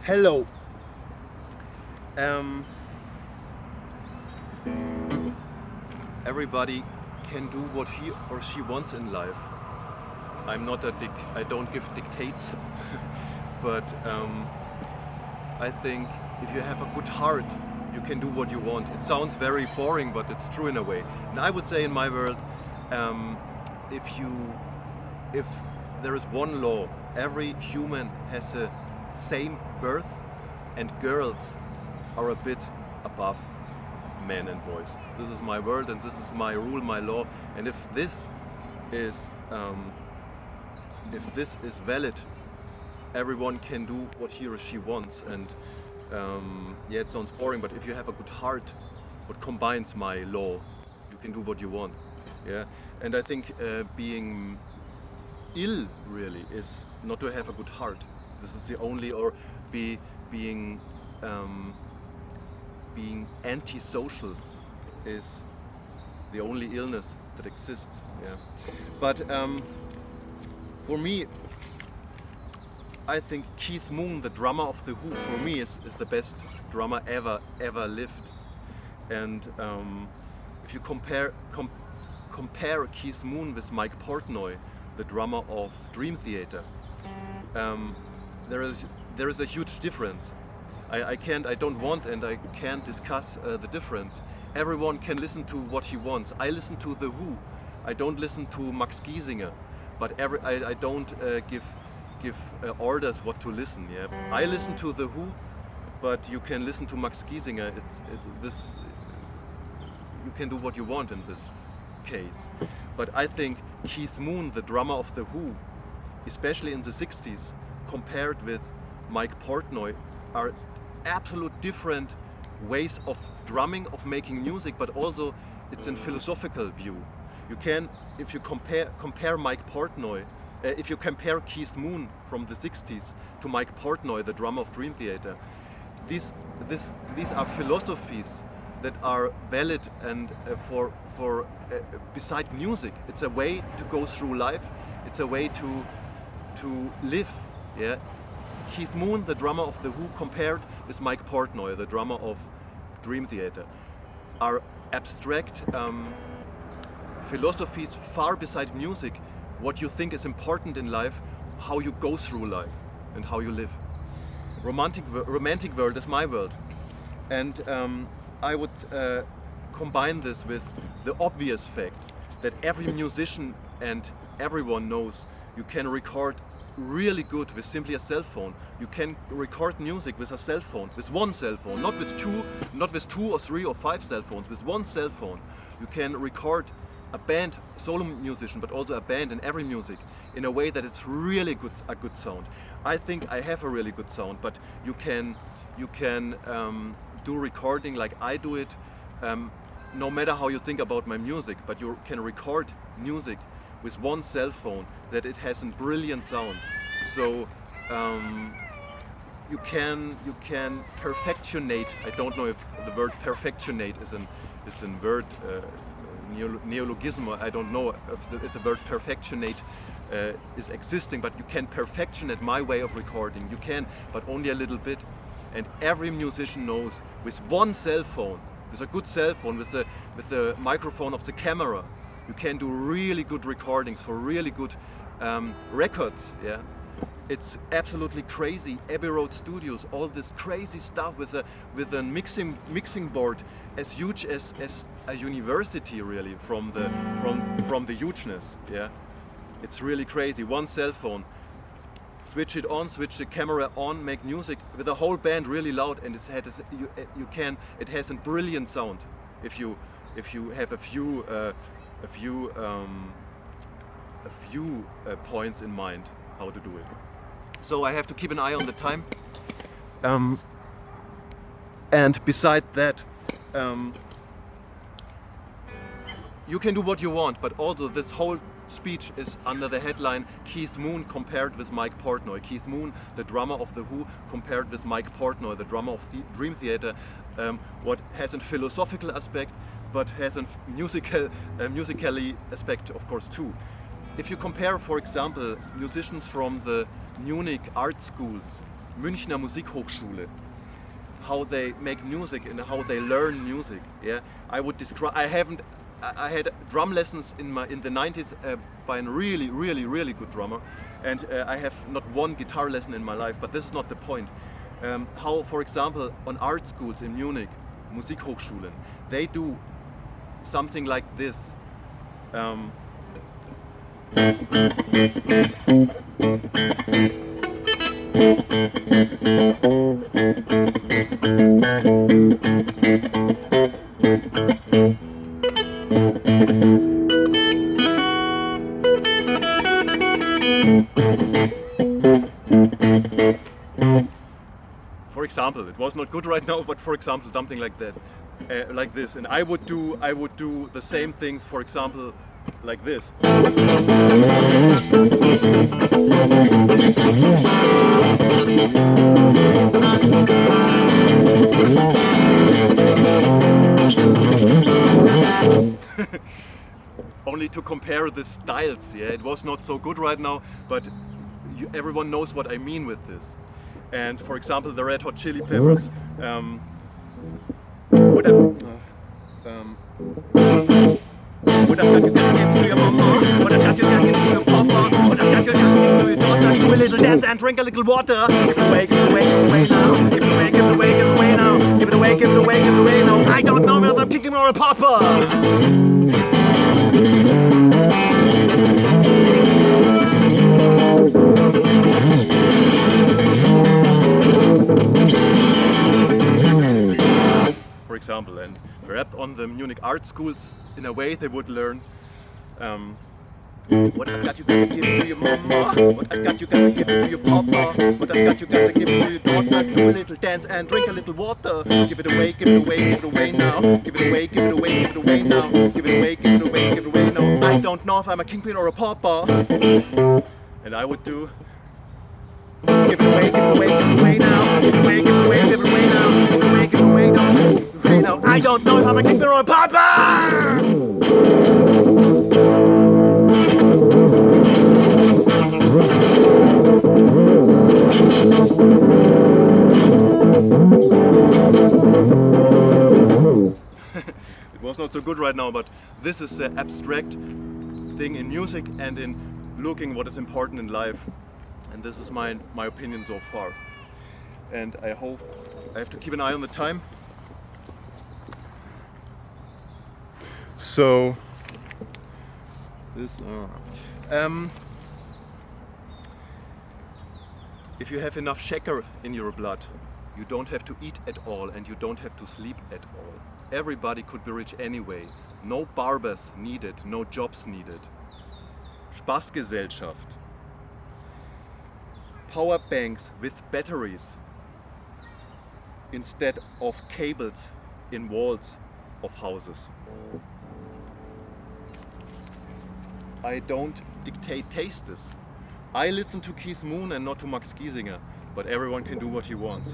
Hello. Everybody can do what he or she wants in life. I'm not a dick. I don't give dictates. But I think if you have a good heart, you can do what you want. It sounds very boring, but it's true in a way. And I would say in my world, if there is one law, every human has the same birth, and girls are a bit above men and boys. This is my world, and this is my rule, my law. And if this is valid, everyone can do what he or she wants. And yeah, it sounds boring, but if you have a good heart, what combines my law, you can do what you want. Yeah, and I think being ill really is not to have a good heart. This is the only, or being antisocial is the only illness that exists. Yeah, but for me, I think Keith Moon, the drummer of The Who, for me is the best drummer ever lived. And if you compare Keith Moon with Mike Portnoy, the drummer of Dream Theater, there is a huge difference. I don't want and I can't discuss the difference. Everyone can listen to what he wants. I listen to The Who. I don't listen to Max Giesinger, but I don't give orders what to listen. Yeah, I listen to The Who, but you can listen to Max Giesinger. You can do what you want in this case. But I think Keith Moon, the drummer of The Who, especially in the 60s, compared with Mike Portnoy, are absolute different ways of drumming, of making music, but also it's in philosophical view. You can, if you compare Mike Portnoy, if you compare Keith Moon from the 60s to Mike Portnoy, the drummer of Dream Theater, these are philosophies that are valid and for beside music. It's a way to go through life. It's a way to live. Yeah, Keith Moon, the drummer of The Who, compared with Mike Portnoy, the drummer of Dream Theater, are abstract philosophies far beside music. What you think is important in life, how you go through life, and how you live. Romantic world is my world, and I would combine this with the obvious fact that every musician and everyone knows you can record really good with simply a cell phone. You can record music with a cell phone, with one cell phone, not with two or three or five cell phones, with one cell phone. You can record a band, solo musician, but also a band in every music in a way that it's really good, a good sound. I think I have a really good sound, but you can do recording like I do it, no matter how you think about my music, but you can record music with one cell phone that it has a brilliant sound. So you can perfectionate. I don't know if the word perfectionate is a word neologism. I don't know if the word perfectionate is existing, but you can perfectionate my way of recording. You can, but only a little bit. And every musician knows with one cell phone, with a good cell phone, with the microphone of the camera, you can do really good recordings for really good records. Yeah, it's absolutely crazy. Abbey Road Studios, all this crazy stuff with a mixing board as huge as a university, really, from the hugeness. Yeah, it's really crazy. One cell phone, switch it on, switch the camera on, make music with a whole band really loud, and it has a brilliant sound if you have a few points in mind how to do it. So I have to keep an eye on the time. And beside that, you can do what you want, but also this whole speech is under the headline Keith Moon compared with Mike Portnoy. Keith Moon, the drummer of The Who, compared with Mike Portnoy, the drummer of Dream Theater. What has a philosophical aspect, but has a musically aspect, of course, too. If you compare, for example, musicians from the Munich art schools Münchner Musikhochschule, how they make music and how they learn music. Yeah, I would describe. I had drum lessons in the 90s by a really good drummer, and I have not one guitar lesson in my life. But this is not the point. How, for example, on art schools in Munich, Musikhochschulen, they do something like this. For example, it was not good right now, but for example, something like that, like this, and I would do the same thing. For example, like this. Only to compare the styles. Yeah, it was not so good right now, but everyone knows what I mean with this. And for example, the Red Hot Chili Peppers. What I've got you gotta give to your mama, what I've got you gotta give to your papa, what I've got you gotta give to your daughter. Do a little dance and drink a little water. Give it away, give it away, give it away now. Give it away, give it away, give it away now. Give it away, give it away, give it away now. I don't know if I'm kicking or a papa. For example, and perhaps on the Munich art schools, in a way they would learn what I've got you gotta give to your mama, what I've got you gotta give to your papa, what I've got you gotta give to your daughter. Do a little dance and drink a little water. Give it away, give it away, give it away now. Give it away, give it away, give it away now. Give it away, give it away, give it away now. I don't know if I'm a kingpin or a pauper. And I would do. Give it away, give it away, give it away now. Give it away, give it away, give it away now. Give it away, give it away, give it away now. I don't know if I'm a kingpin or a pauper. It was not so good right now, but this is the abstract thing in music and in looking what is important in life. And this is my opinion so far. And I hope I have to keep an eye on the time. So this if you have enough sheker in your blood, you don't have to eat at all and you don't have to sleep at all. Everybody could be rich anyway. No barbers needed, no jobs needed. Spaßgesellschaft. Power banks with batteries instead of cables in walls of houses. I don't dictate tastes. I listen to Keith Moon and not to Max Giesinger, but everyone can do what he wants.